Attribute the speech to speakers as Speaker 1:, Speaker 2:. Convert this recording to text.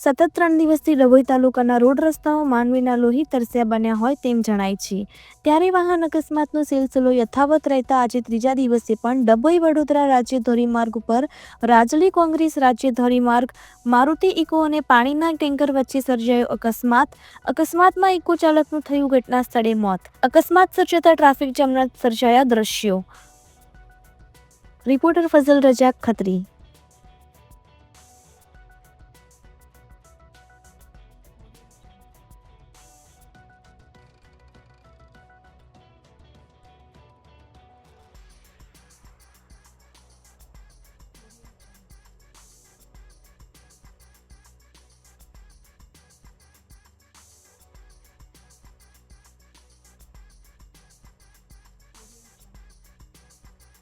Speaker 1: સતત 3 દિવસથી ડભોઈ તાલુકાના રોડ રસ્તાઓ માનવીના લોહી તરસ્યા બન્યા હોય તેમ જણાય છે. ત્યારે વાહન અકસ્માતનો સિલસિલો યથાવત રહેતા આજે ત્રીજા દિવસે પણ ડભોઈ વડોદરા રાજ્ય ધોરીમાર્ગ ઉપર રાજલી કોંગ્રેસ રાજ્ય ધોરીમાર્ગ મારુતિ ઇકો અને પાણીના ટેન્કર વચ્ચે સર્જાયો અકસ્માતમાં ઇકો ચાલકનું થયું ઘટના સ્થળે મોત. અકસ્માત સર્જાતા ટ્રાફિક જામના સર્જાયા દ્રશ્યો. રિપોર્ટર ફઝલ રજાક ખત્રી.